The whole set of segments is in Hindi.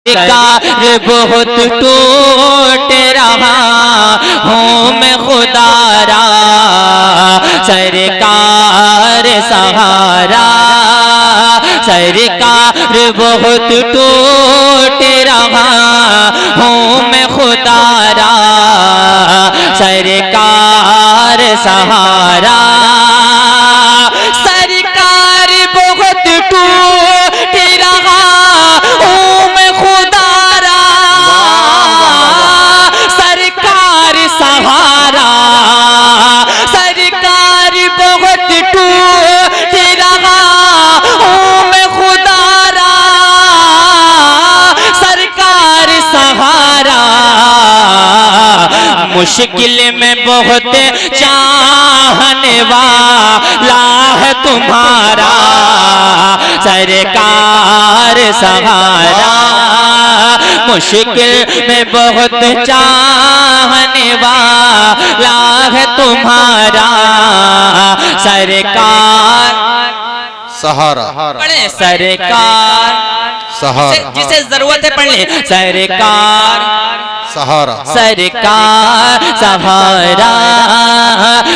कार बहुत टूट रहा हूँ मैं खुदारा, सरकार सहारा। सरकार बहुत टूट रहा हूँ मैं खुदारा, सरकार सहारा। सरकार बहुत टूट रहा हूँ मैं खुदारा, सरकार सहारा। सरकार बहुत टूट रहा हूँ मैं खुदारा, सरकार सहारा। मुश्किल में बहुत चाहने वाला है तुम्हारा, सरकार सहारा। मुश्किल में बहुत चाहने वाला है तुम्हारा, सरकार सहारा। पढ़े सरकार सहारा, जिसे जरूरत है पढ़ ले, सरकार सहारा। सरकार सहारा।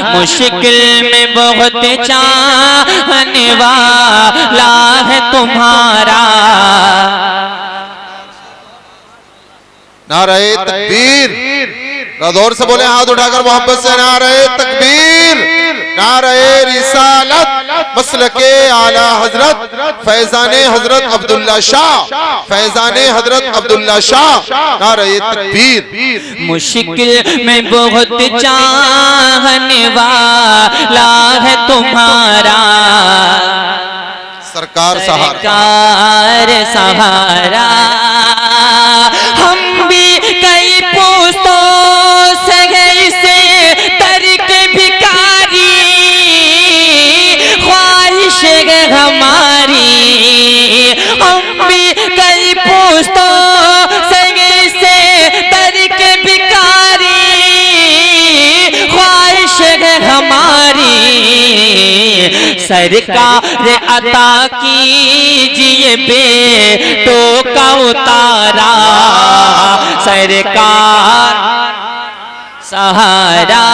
मुश्किल में बहुत चाहने वाला है तुम्हारा। नारे तकबीर, जोर से बोले हाथ उठाकर मोहब्बत से, नारे तकबीर, नारे रिसालत, मसलके आला हजरत फैजाने हजरत अब्दुल्ला शाह, फैजाने हजरत अब्दुल्ला शाह, नारे तकबीर। मुश्किल में बहुत चाहने वाला है तुम्हारा, सरकार सहारा। सरकार सहारा। हम भी कई पुस्तों से इसे दर के भिखारी, ख्वाहिश है हमारी। हम भी कई पुस्तों से इसे दर के भिखारी, ख्वाहिश है हमारी। सरकार अता कीजिए बेटों का उतारा, सरकार सहारा।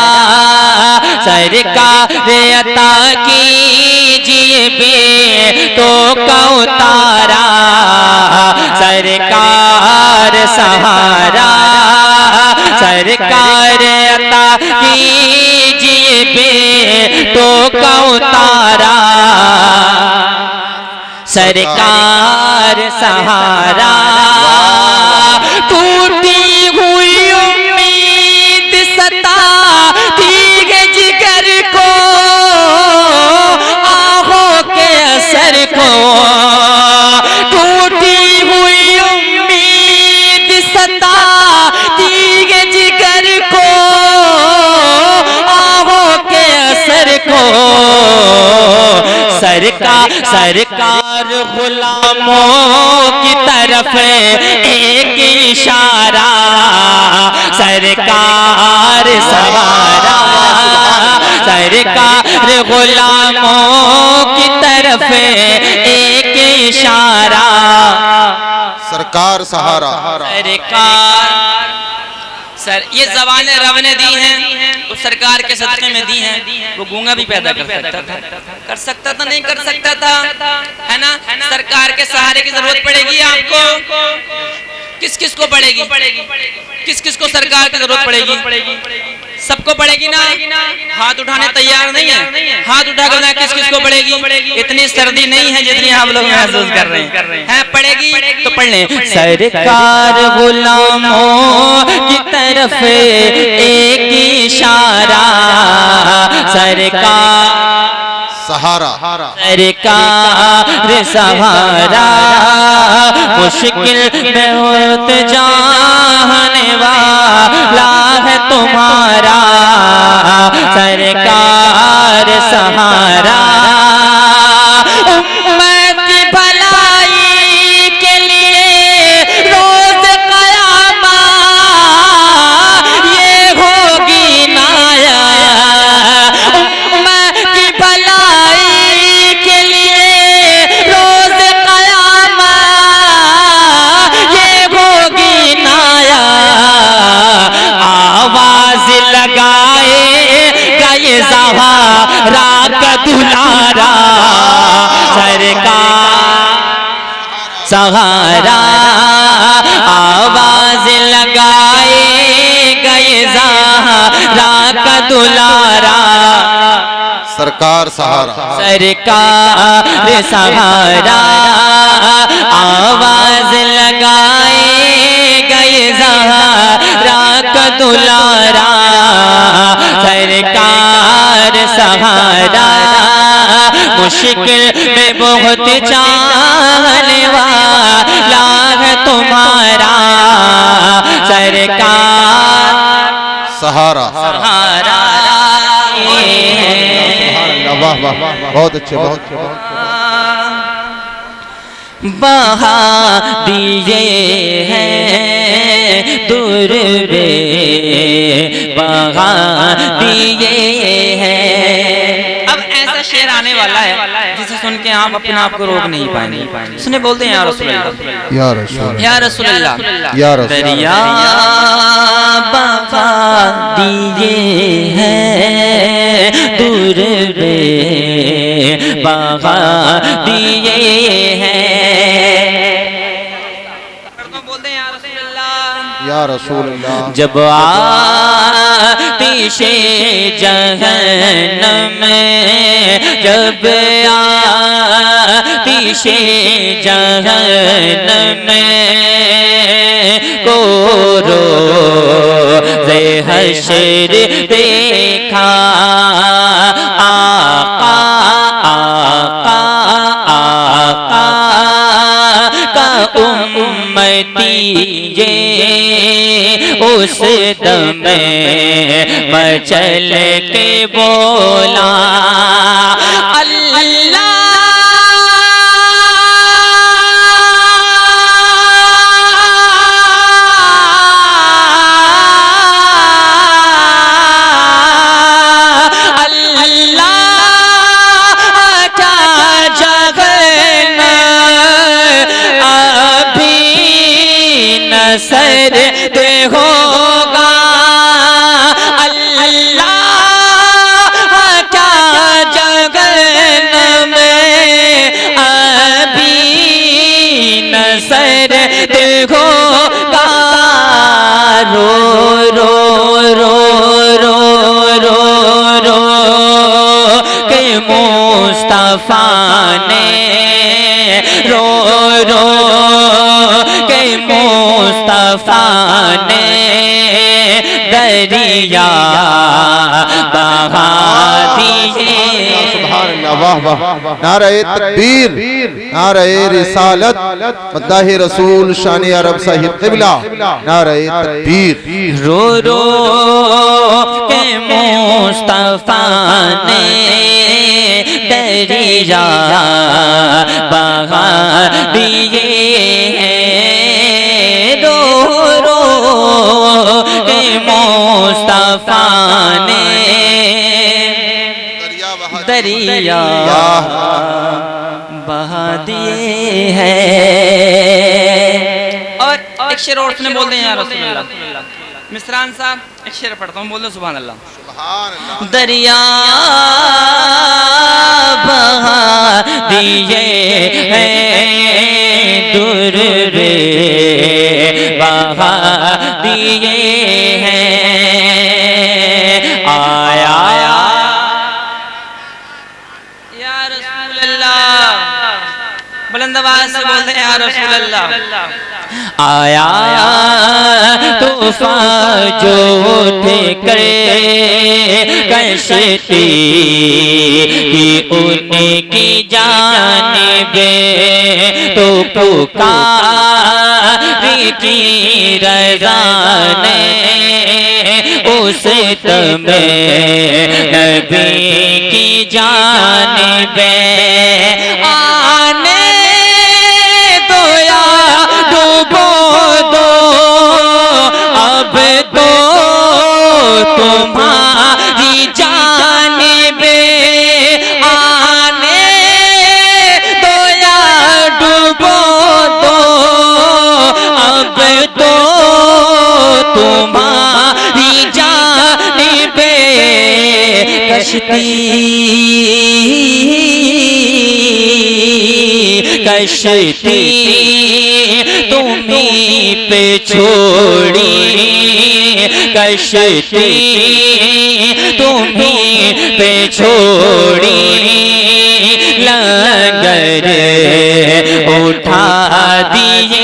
सरकार अता कीजिए बेटों का उतारा, सरकार सहारा। सरकार अता कीजिए बेटों का उतारा, सरकार सहारा। टूटी हुई उम्मीद सताती है जिगर को, आहों के असर को। टूटी हुई उम्मीद सताती है जिगर को, आहों के असर को। सरकार गुलामों की तरफ एक इशारा, सरकार सहारा। सरकार गुलामों की तरफ एक इशारा, सरकार सहारा। सरकार सर ये ज़बानें रब ने दी हैं, उस सरकार के सदक़े में दी हैं। वो गूंगा भी पैदा कर सकता था नहीं कर सकता था, है ना। सरकार के सहारे की जरूरत पड़ेगी आपको, किस किस को पड़ेगी, किस किस को सरकार की जरूरत पड़ेगी, सबको पड़ेगी ना। हाथ उठाने तैयार नहीं है, हाथ उठा कर किस किस को पड़ेगी। इतनी सर्दी नहीं है जितनी आप लोग महसूस कर रहे हैं, पड़ेगी तो पढ़ लें। सरकार गुलामों की तरफ एक इशारा, सरकार सहारा। सरकार सहारा। मुश्किल में होत जाने वाला है तुम्हारा, सरकार सहारा। उम्मत की भलाई के लिए रोज क़यामत ये होगी नाया। उम्मत की भलाई के लिए रोज क़यामत ये सहारा आवाज लगाए गए ज़हरा का दुलारा सरकार सहारा सरकार सहारा आवाज लगाए गए ज़हरा का दुलारा सरकार सहारा मुश्किल में बहुत चाहने वाला है तुम्हारा सरकार सहारा सहारा वाह वाह बहुत अच्छे बहुत बहा दिए हैं दूर रे बहा दिए हैं। अब ऐसा शेर आने वाला है जिसे सुन के आप अपने आप को रोक नहीं पाएंगे। सुने बोलते हैं या रसूल अल्लाह या रसूल या रसूल अल्लाह या रसूल दरिया बहा दिए हैं दूर रे बहा दिए हैं। बोलते हैं या रसूल अल्लाह जब आतिशे जहन्नम जब आतिशे जहन्नम को रोज़े हश्र देखा आका आका आका का उम्मती ये उस दम मचल के बोला अल्लाह सर दे होगा अल्लाह क्या जगन में अभी न सर दे होगा रो रो रो रो रो रो के मुस्तफा ने रो रो के मुस्तफा ने दरिया बहा दिए। वाह वाह नारे तकबीर नारे रिसालत मद्दाह रसूल शान अरब साहिब क़िबला नारे तकबीर रो रो के मुस्तफा ने दरिया बहा दिए रो रो के मुस्तफा ने दरिया बहा दिए हैं। और एक शेर और सुने बोलते हैं या रसूल अल्लाह मिसरान साहब एक शेर पढ़ता हूँ बोल दो सुभान अल्लाह दरिया बहा दिए हैं दूर रे बहा दिए हैं आया या रसूल अल्लाह बुलंद आवाज से बोलते हैं या रसूल अल्लाह आया तूफान जो उठे करे कश्ती की उनकी जानिबे तो पुकारी की रज़ा ने उस तमे नबी की जानिबे आने दो या डूबो दो अब तो तुम्हारी जानिबे आने दो या डूबो दो अब तो तुम्हारी जानिबे कश्ती तुम्हीं पे छोड़ी, कश्ती तुम्हीं पे छोड़ी, लंगर उठा दिए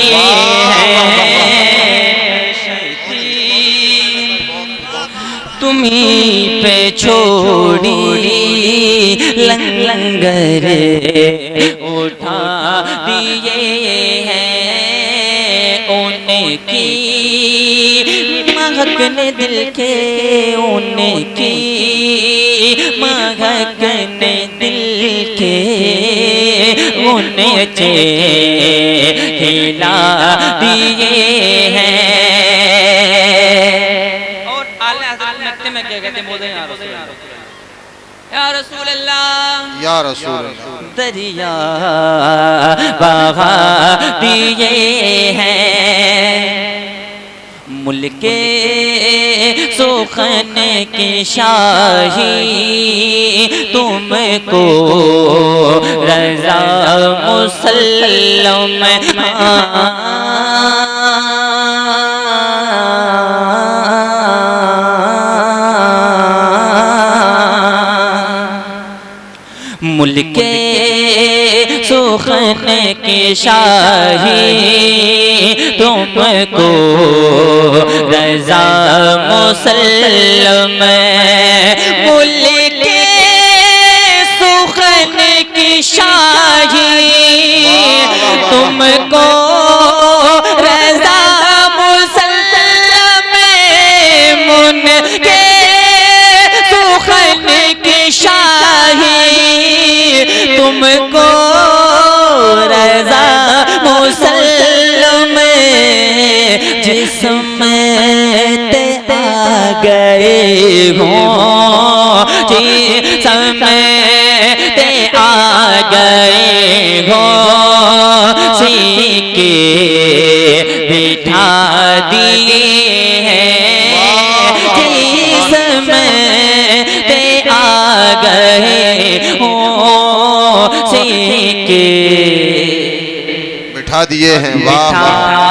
तुम्हीं पे छोड़ी, लंगर उठा दिए हैं। उनकी महक ने दिल के, उनकी महक ने दिल के, उन्हें खिला दिए हैं। में क्या कहते बोलते हैं या रसूल अल्लाह, या रसूल अल्लाह। दरिया बहा दिए हैं मुल्के सुखन की शाही, तुमको रज़ा मुसल्लम मुल्के सुखन की शाही, तुमको रज़ा मुसल्लम। मुल्के सुखन की शाही, तुमको रज़ा मुसल्लम। मुनके सुखन की शाही, तुमको रज़ा मुसल्लम। जिसमें ते आ गए हो, जिसमें ते आ गए हो, सीके बिठा दिए हैं। जिसमें ते आ गए हो, सीके बिठा दिए हैं। वाह वाह।